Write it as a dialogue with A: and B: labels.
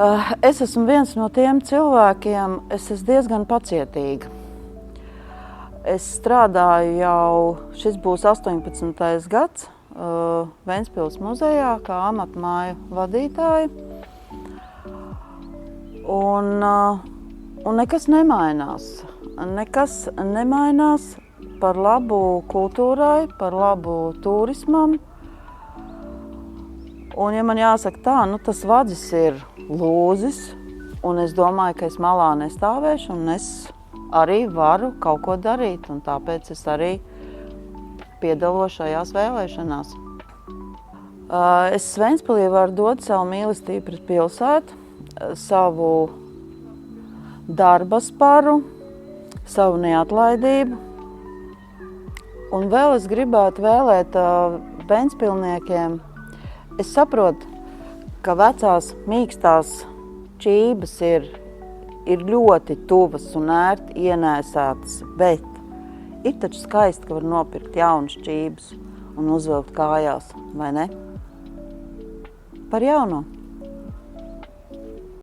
A: Es esmu viens no tiem cilvēkiem, es esmu diezgan pacietīga. Es strādāju jau, šis būs 18. gads, Ventspils muzejā kā amatmāju vadītāja. Un nekas nemainās. Nekas nemainās par labu kultūrai, par labu turismam. Un, ja man jāsaka tā, tas vadzis ir lūzis, un es domāju, ka es malā nestāvēšu, un es arī varu kaut ko darīt, un tāpēc es arī piedalos šajās vēlēšanās. Es Ventspilī varu dot savu mīlestību pret pilsētu, savu darba sparu, savu neatlaidību. Un vēl es gribētu vēlēt ventspilniekiem. Es saprotu, ka vecās mīkstās čības ir ļoti tuvas un ērti ienēsētas, bet ir taču skaisti, ka var nopirkt jaunas čības un uzvilkt kājās, vai ne? Par jauno!